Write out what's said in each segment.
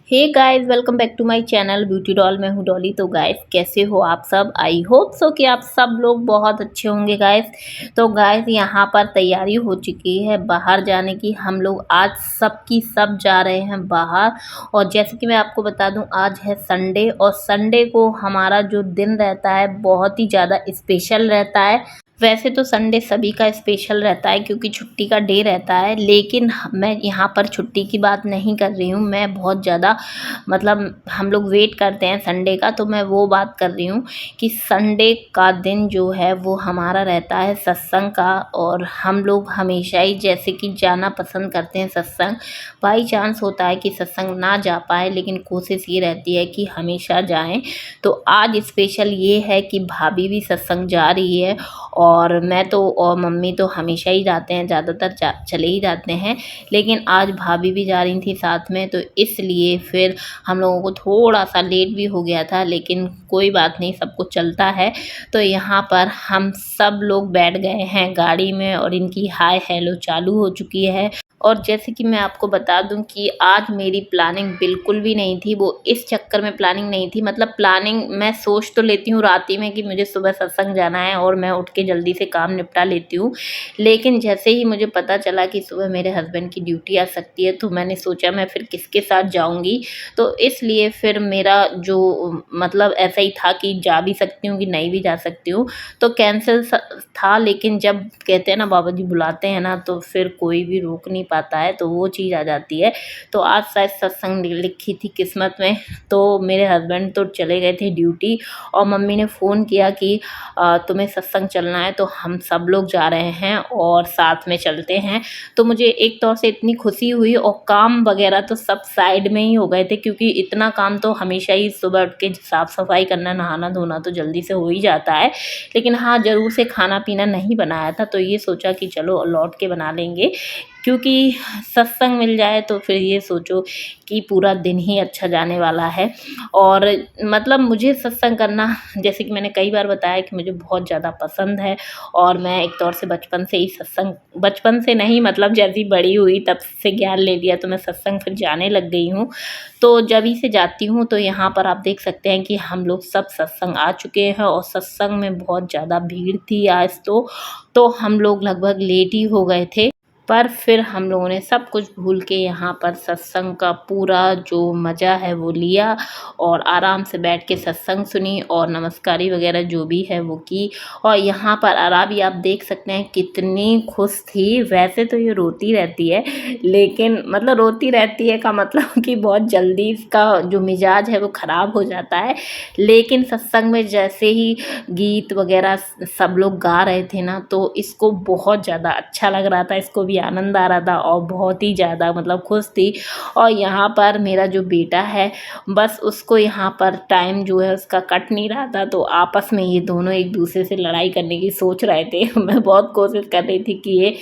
Hey guys, welcome back to my channel Beauty Doll. मैं हूँ डॉली। तो गाइस, कैसे हो आप सब? आई होप सो कि आप सब लोग बहुत अच्छे होंगे गाइस। तो गाइस, यहाँ पर तैयारी हो चुकी है बाहर जाने की। हम लोग आज सब की सब जा रहे हैं बाहर। और जैसे कि मैं आपको बता दूं, आज है संडे और संडे को हमारा जो दिन रहता है बहुत ही ज़्यादा स्पेशल रहता है। वैसे तो संडे सभी का स्पेशल रहता है क्योंकि छुट्टी का डे रहता है, लेकिन मैं यहाँ पर छुट्टी की बात नहीं कर रही हूँ। मैं बहुत ज़्यादा मतलब हम लोग वेट करते हैं संडे का, तो मैं वो बात कर रही हूँ कि संडे का दिन जो है वो हमारा रहता है सत्संग का। और हम लोग हमेशा ही जैसे कि जाना पसंद करते हैं सत्संग। बाई चांस होता है कि सत्संग ना जा पाए, लेकिन कोशिश ये रहती है कि हमेशा जाएं। तो आज स्पेशल ये है कि भाभी भी सत्संग जा रही है और मैं तो और मम्मी तो हमेशा ही जाते हैं, ज़्यादातर चले ही जाते हैं, लेकिन आज भाभी भी जा रही थी साथ में। तो इसलिए फिर हम लोगों को थोड़ा सा लेट भी हो गया था, लेकिन कोई बात नहीं, सब कुछ चलता है। तो यहाँ पर हम सब लोग बैठ गए हैं गाड़ी में और इनकी हाय हेलो चालू हो चुकी है। और जैसे कि मैं आपको बता दूं कि आज मेरी प्लानिंग बिल्कुल भी नहीं थी। वो इस चक्कर में प्लानिंग नहीं थी, मतलब प्लानिंग मैं सोच तो लेती हूँ रात ही में कि मुझे सुबह सत्संग जाना है और मैं उठ के जल्दी से काम निपटा लेती हूँ। लेकिन जैसे ही मुझे पता चला कि सुबह मेरे हस्बैंड की ड्यूटी आ सकती है, तो मैंने सोचा मैं फिर किसके साथ जाऊँगी। तो इसलिए फिर मेरा जो मतलब ऐसा ही था कि जा भी सकती हूँ कि नहीं भी जा सकती हूँ, तो कैंसिल था। लेकिन जब कहते हैं ना बाबा जी बुलाते हैं ना, तो फिर कोई भी रोक नहीं पाता है, तो वो चीज़ आ जाती है। तो आज शायद सत्संग लिखी थी किस्मत में, तो मेरे हस्बैंड तो चले गए थे ड्यूटी और मम्मी ने फ़ोन किया कि तुम्हें सत्संग चलना है, तो हम सब लोग जा रहे हैं और साथ में चलते हैं। तो मुझे एक तौर से इतनी खुशी हुई और काम वगैरह तो सब साइड में ही हो गए थे, क्योंकि इतना काम तो हमेशा ही सुबह उठ के साफ़ सफाई करना, नहाना धोना तो जल्दी से हो ही जाता है। लेकिन हाँ, ज़रूर से खाना पीना नहीं बनाया था, तो ये सोचा कि चलो लौट के बना लेंगे, क्योंकि सत्संग मिल जाए तो फिर ये सोचो कि पूरा दिन ही अच्छा जाने वाला है। और मतलब मुझे सत्संग करना, जैसे कि मैंने कई बार बताया कि मुझे बहुत ज़्यादा पसंद है। और मैं एक तौर से बचपन से ही सत्संग, बचपन से नहीं मतलब जैसी बड़ी हुई तब से ज्ञान ले लिया, तो मैं सत्संग फिर जाने लग गई हूँ। तो जब ही से जाती हूँ, तो यहाँ पर आप देख सकते हैं कि हम लोग सब सत्संग आ चुके हैं और सत्संग में बहुत ज़्यादा भीड़ थी आज तो हम लोग लगभग लेट ही हो गए थे। पर फिर हम लोगों ने सब कुछ भूल के यहाँ पर सत्संग का पूरा जो मज़ा है वो लिया और आराम से बैठ के सत्संग सुनी और नमस्कारी वगैरह जो भी है वो की। और यहाँ पर आरा भी आप देख सकते हैं कितनी खुश थी। वैसे तो ये रोती रहती है, लेकिन मतलब रोती रहती है का मतलब कि बहुत जल्दी इसका जो मिजाज है वो ख़राब हो जाता है। लेकिन सत्संग में जैसे ही गीत वगैरह सब लोग गा रहे थे ना, तो इसको बहुत ज़्यादा अच्छा लग रहा था, इसको भी आनंद आ रहा था और बहुत ही ज़्यादा मतलब खुश थी। और यहाँ पर मेरा जो बेटा है, बस उसको यहाँ पर टाइम जो है उसका कट नहीं रहा था, तो आपस में ये दोनों एक दूसरे से लड़ाई करने की सोच रहे थे। मैं बहुत कोशिश कर रही थी कि ये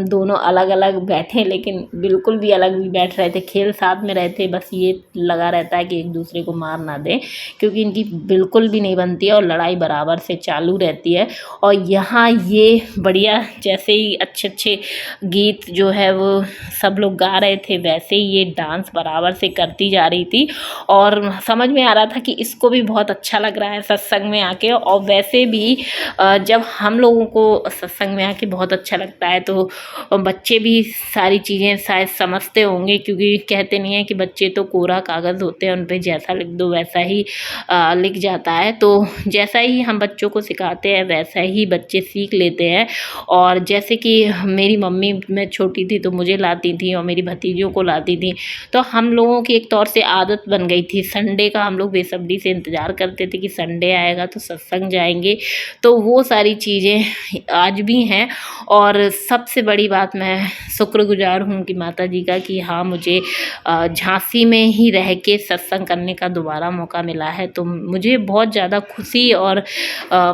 दोनों अलग अलग बैठें, लेकिन बिल्कुल भी अलग नहीं बैठ रहे थे, खेल साथ में रहे थे। बस ये लगा रहता है कि एक दूसरे को मार ना दें, क्योंकि इनकी बिल्कुल भी नहीं बनती है और लड़ाई बराबर से चालू रहती है। और यहाँ ये बढ़िया जैसे ही अच्छे अच्छे गीत जो है वो सब लोग गा रहे थे, वैसे ही ये डांस बराबर से करती जा रही थी। और समझ में आ रहा था कि इसको भी बहुत अच्छा लग रहा है सत्संग में आके। और वैसे भी जब हम लोगों को सत्संग में आके बहुत अच्छा लगता है, तो बच्चे भी सारी चीज़ें शायद समझते होंगे, क्योंकि कहते नहीं है कि बच्चे तो कोरा कागज़ होते हैं, उन पर जैसा लिख दो वैसा ही लिख जाता है। तो जैसा ही हम बच्चों को सिखाते हैं वैसा ही बच्चे सीख लेते हैं। और जैसे कि मेरी मम्मी, मैं छोटी थी तो मुझे लाती थी और मेरी भतीजियों को लाती थी, तो हम लोगों की एक तौर से आदत बन गई थी। संडे का हम लोग बेसब्री से इंतज़ार करते थे कि संडे आएगा तो सत्संग जाएंगे। तो वो सारी चीज़ें आज भी हैं। और सबसे बड़ी बात, मैं शुक्रगुजार हूँ कि माता जी का कि हाँ, मुझे झांसी में ही रह के सत्संग करने का दोबारा मौका मिला है। तो मुझे बहुत ज़्यादा खुशी और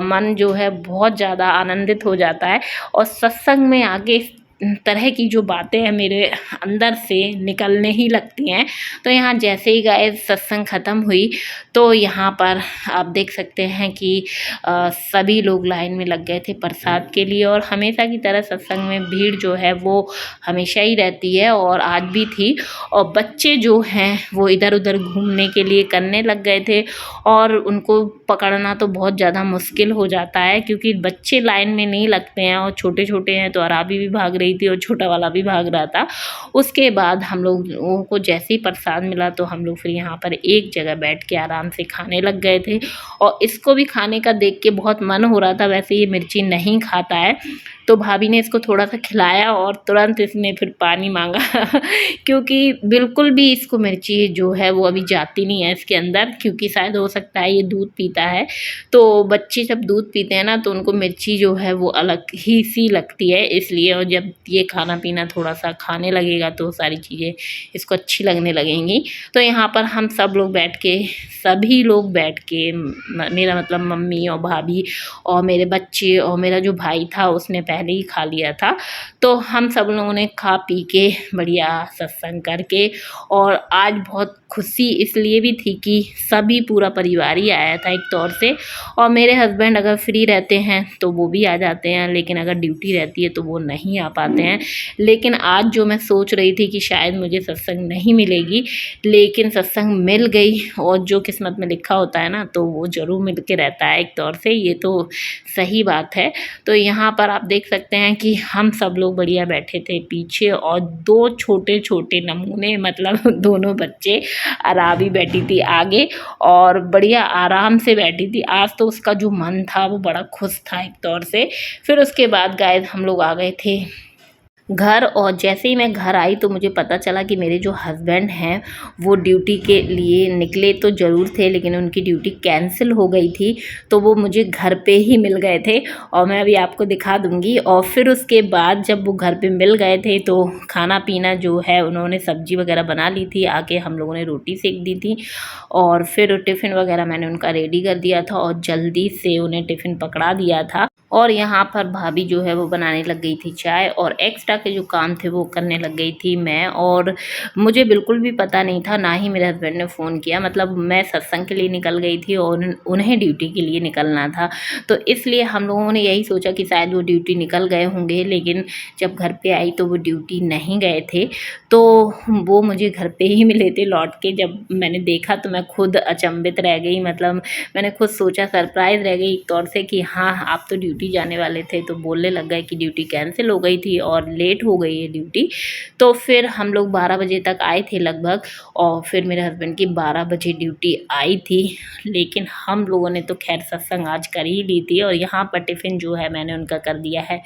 मन जो है बहुत ज़्यादा आनंदित हो जाता है। और सत्संग में आगे तरह की जो बातें हैं मेरे अंदर से निकलने ही लगती हैं। तो यहाँ जैसे ही गाइस सत्संग ख़त्म हुई तो यहाँ पर आप देख सकते हैं कि सभी लोग लाइन में लग गए थे प्रसाद के लिए। और हमेशा की तरह सत्संग में भीड़ जो है वो हमेशा ही रहती है और आज भी थी। और बच्चे जो हैं वो इधर उधर घूमने के लिए करने लग गए थे और उनको पकड़ना तो बहुत ज़्यादा मुश्किल हो जाता है क्योंकि बच्चे लाइन में नहीं लगते हैं और छोटे छोटे हैं। तो अराबी भी भाग रही थी और छोटा वाला भी भाग रहा था। उसके बाद हम लोगों को जैसे ही प्रसाद मिला तो हम लोग फिर यहाँ पर एक जगह बैठ के आराम से खाने लग गए थे। और इसको भी खाने का देख के बहुत मन हो रहा था। वैसे ये मिर्ची नहीं खाता है तो भाभी ने इसको थोड़ा सा खिलाया और तुरंत इसने फिर पानी मांगा क्योंकि बिल्कुल भी इसको मिर्ची जो है वो अभी जाती नहीं है इसके अंदर, क्योंकि शायद हो सकता है ये दूध पीता है। तो बच्चे जब दूध पीते हैं ना तो उनको मिर्ची जो है वो अलग ही सी लगती है, इसलिए। और जब ये खाना पीना थोड़ा सा खाने लगेगा तो सारी चीज़ें इसको अच्छी लगने लगेंगी। तो यहाँ पर हम सब लोग बैठ के, सभी लोग बैठ के, मेरा मतलब मम्मी और भाभी और मेरे बच्चे और मेरा जो भाई था उसने पहले ही खा लिया था। तो हम सब लोगों ने खा पी के बढ़िया सत्संग करके, और आज बहुत खुशी इसलिए भी थी कि सभी पूरा परिवार ही आया था एक तौर से। और मेरे हस्बैंड अगर फ्री रहते हैं तो वो भी आ जाते हैं, लेकिन अगर ड्यूटी रहती है तो वो नहीं आ पाते हैं। लेकिन आज जो मैं सोच रही थी कि शायद मुझे सत्संग नहीं मिलेगी, लेकिन सत्संग मिल गई। और जो किस्मत में लिखा होता है ना तो वो ज़रूर मिल के रहता है एक तौर से, ये तो सही बात है। तो यहाँ पर आप देख सकते हैं कि हम सब लोग बढ़िया बैठे थे पीछे और दो छोटे छोटे नमूने, मतलब दोनों बच्चे, अराबी बैठी थी आगे और बढ़िया आराम से बैठी थी। आज तो उसका जो मन था वो बड़ा खुश था एक तौर से। फिर उसके बाद गाइस हम लोग आ गए थे घर, और जैसे ही मैं घर आई तो मुझे पता चला कि मेरे जो हस्बैंड हैं वो ड्यूटी के लिए निकले तो ज़रूर थे, लेकिन उनकी ड्यूटी कैंसिल हो गई थी। तो वो मुझे घर पे ही मिल गए थे और मैं अभी आपको दिखा दूँगी। और फिर उसके बाद जब वो घर पे मिल गए थे तो खाना पीना जो है, उन्होंने सब्ज़ी वगैरह बना ली थी, आके हम लोगों ने रोटी सेक दी थी और फिर टिफ़िन वगैरह मैंने उनका रेडी कर दिया था और जल्दी से उन्हें टिफ़िन पकड़ा दिया था। और यहाँ पर भाभी जो है वो बनाने लग गई थी चाय, और एक्स्ट्रा के जो काम थे वो करने लग गई थी मैं। और मुझे बिल्कुल भी पता नहीं था, ना ही मेरे हस्बैंड ने फ़ोन किया, मतलब मैं सत्संग के लिए निकल गई थी और उन्हें ड्यूटी के लिए निकलना था। तो इसलिए हम लोगों ने यही सोचा कि शायद वो ड्यूटी निकल गए होंगे, लेकिन जब घर पे आई तो वो ड्यूटी नहीं गए थे। तो वो मुझे घर पे ही मिले थे लौट के। जब मैंने देखा तो मैं खुद अचंभित रह गई, मतलब मैंने खुद सोचा, सरप्राइज़ रह गई एक तौर से कि हाँ आप तो ड्यूटी जाने वाले थे। तो बोलने लग गए कि ड्यूटी कैंसिल हो गई थी और लेट हो गई है ड्यूटी। तो फिर हम लोग 12 बजे तक आए थे लगभग, और फिर मेरे हस्बैंड की 12 बजे ड्यूटी आई थी। लेकिन हम लोगों ने तो खैर सत्संग आज कर ही ली थी। और यहाँ पर टिफ़िन जो है मैंने उनका कर दिया है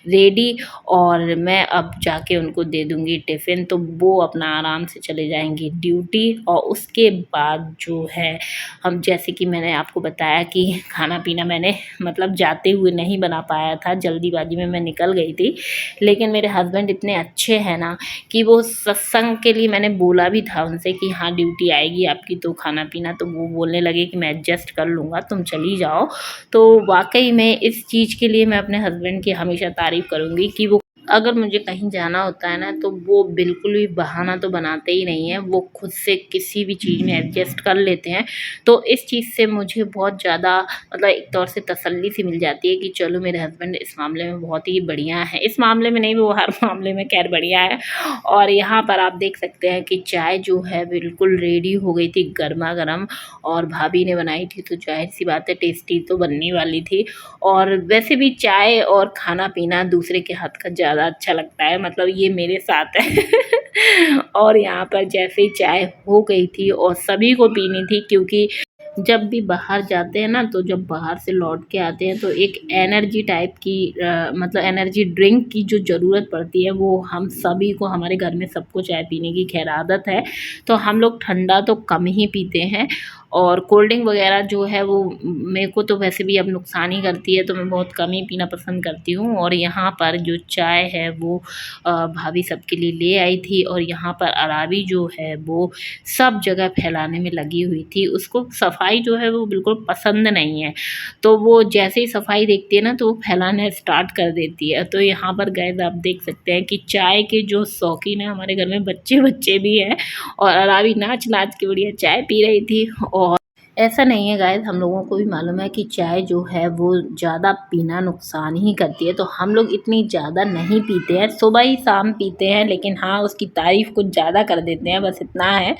रेडी, और मैं अब जाके उनको दे दूँगी टिफ़िन, तो वो अपना आराम से चले जाएंगी ड्यूटी। और उसके बाद जो है हम, जैसे कि मैंने आपको बताया कि खाना पीना मैंने मतलब जाते हुए नहीं बना पाया था, जल्दीबाजी में मैं निकल गई थी। लेकिन मेरे हस्बैंड इतने अच्छे हैं ना कि वो सत्संग के लिए, मैंने बोला भी था उनसे कि हाँ ड्यूटी आएगी आपकी तो खाना पीना, तो वो बोलने लगे कि मैं एडजस्ट कर लूँगा, तुम चली जाओ। तो वाकई में इस चीज़ के लिए मैं अपने हस्बैंड की हमेशा तारीफ़ करूँगी कि वो, अगर मुझे कहीं जाना होता है ना तो वो बिल्कुल भी बहाना तो बनाते ही नहीं हैं, वो खुद से किसी भी चीज़ में एडजस्ट कर लेते हैं। तो इस चीज़ से मुझे बहुत ज़्यादा, मतलब एक तौर से तसल्ली सी मिल जाती है कि चलो मेरे हस्बैंड इस मामले में बहुत ही बढ़िया है। इस मामले में नहीं, वो हर मामले में खैर बढ़िया है। और यहाँ पर आप देख सकते हैं कि चाय जो है बिल्कुल रेडी हो गई थी गर्मा गर्म, और भाभी ने बनाई थी तो जाहिर सी बात है टेस्टी तो बनने वाली थी। और वैसे भी चाय और खाना पीना दूसरे के हाथ का ज़्यादा अच्छा लगता है, मतलब ये मेरे साथ है और यहाँ पर जैसे ही चाय हो गई थी और सभी को पीनी थी, क्योंकि जब भी बाहर जाते हैं ना, तो जब बाहर से लौट के आते हैं तो एक एनर्जी टाइप की मतलब एनर्जी ड्रिंक की जो ज़रूरत पड़ती है, वो हम सभी को, हमारे घर में सबको चाय पीने की खैर आदत है। तो हम लोग ठंडा तो कम ही पीते हैं। और कोल्ड ड्रिंक वगैरह जो है वो मेरे को तो वैसे भी अब नुकसान ही करती है, तो मैं बहुत कम ही पीना पसंद करती हूँ। और यहाँ पर जो चाय है वो भाभी सबके लिए ले आई थी, और यहाँ पर अराबी जो है वो सब जगह फैलाने में लगी हुई थी। उसको सफाई जो है वो बिल्कुल पसंद नहीं है, तो वो जैसे ही सफाई देखती है ना तो वो फैलाना स्टार्ट कर देती है। तो यहाँ पर गाइस आप देख सकते हैं कि चाय के जो शौकीन है हमारे घर में बच्चे बच्चे भी हैं, और अराबी नाच नाच के बढ़िया चाय पी रही थी। और ऐसा नहीं है गाइस, हम लोगों को भी मालूम है कि चाय जो है वो ज़्यादा पीना नुकसान ही करती है, तो हम लोग इतनी ज़्यादा नहीं पीते हैं, सुबह ही शाम पीते हैं, लेकिन हाँ उसकी तारीफ़ कुछ ज़्यादा कर देते हैं, बस इतना है।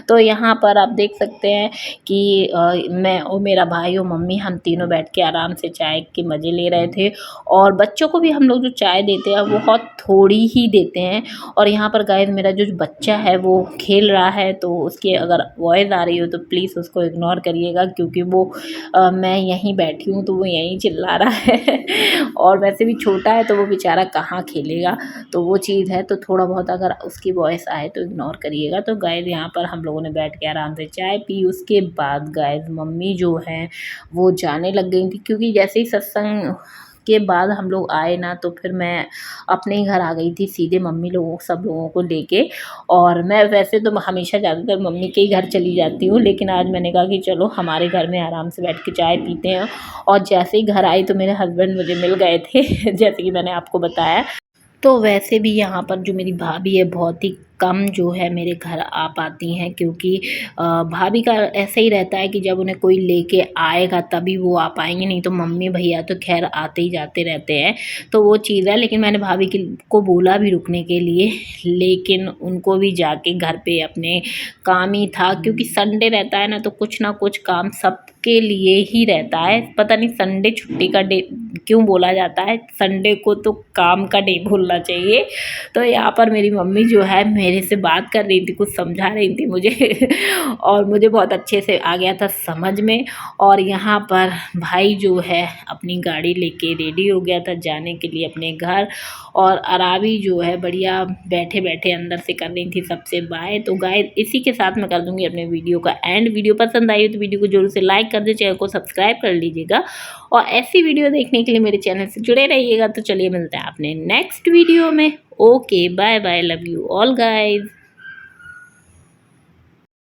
तो यहाँ पर आप देख सकते हैं कि मैं और मेरा भाई और मम्मी हम तीनों बैठ के आराम से चाय के मज़े ले रहे थे। और बच्चों को भी हम लोग जो चाय देते हैं वो बहुत थोड़ी ही देते हैं। और यहाँ पर गाइस मेरा जो बच्चा है वो खेल रहा है, तो उसकी अगर वॉइस आ रही हो तो प्लीज़ उसको इग्नोर करिएगा, क्योंकि वो मैं यहीं बैठी हूँ तो वो यहीं चिल्ला रहा है और वैसे भी छोटा है तो वो बेचारा कहाँ खेलेगा, तो वो चीज़ है। तो थोड़ा बहुत अगर उसकी वॉइस आए तो इग्नोर करिएगा। तो गाइस यहाँ पर हम लोगों ने बैठ के आराम से चाय पी। उसके बाद गाइस मम्मी जो है वो जाने लग गई थी, क्योंकि जैसे ही सत्संग के बाद हम लोग आए ना तो फिर मैं अपने ही घर आ गई थी सीधे मम्मी लोगों सब लोगों को लेके। और मैं वैसे तो हमेशा ज़्यादातर मम्मी के ही घर चली जाती हूँ, लेकिन आज मैंने कहा कि चलो हमारे घर में आराम से बैठ के चाय पीते हैं। और जैसे ही घर आई तो मेरे हस्बैंड मुझे मिल गए थे जैसे कि मैंने आपको बताया। तो वैसे भी यहाँ पर जो मेरी भाभी है बहुत ही कम जो है मेरे घर आ पाती हैं, क्योंकि भाभी का ऐसा ही रहता है कि जब उन्हें कोई लेके आएगा तभी वो आ पाएंगे, नहीं तो मम्मी भैया तो खैर आते ही जाते रहते हैं। तो वो चीज़ है, लेकिन मैंने भाभी को बोला भी रुकने के लिए, लेकिन उनको भी जाके घर पे अपने काम ही था, क्योंकि संडे रहता है ना कुछ काम सबके लिए ही रहता है। पता नहीं संडे छुट्टी का डे क्यों बोला जाता है, संडे को तो काम का डे बोलना चाहिए। तो यहाँ पर मेरी मम्मी जो है मेरे से बात कर रही थी, कुछ समझा रही थी मुझे और मुझे बहुत अच्छे से आ गया था समझ में। और यहाँ पर भाई जो है अपनी गाड़ी लेके रेडी हो गया था जाने के लिए अपने घर, और अराबी जो है बढ़िया बैठे बैठे अंदर से कर रही थी सबसे बाय। तो गाइस इसी के साथ मैं कर दूँगी अपने वीडियो का एंड। वीडियो पसंद आई हो तो वीडियो को जरूर से लाइक कर दे, चैनल को सब्सक्राइब कर लीजिएगा, और ऐसी वीडियो देखने के लिए मेरे चैनल से जुड़े रहिएगा। तो चलिए मिलते हैं अपने नेक्स्ट वीडियो में। Okay bye bye, love you all guys.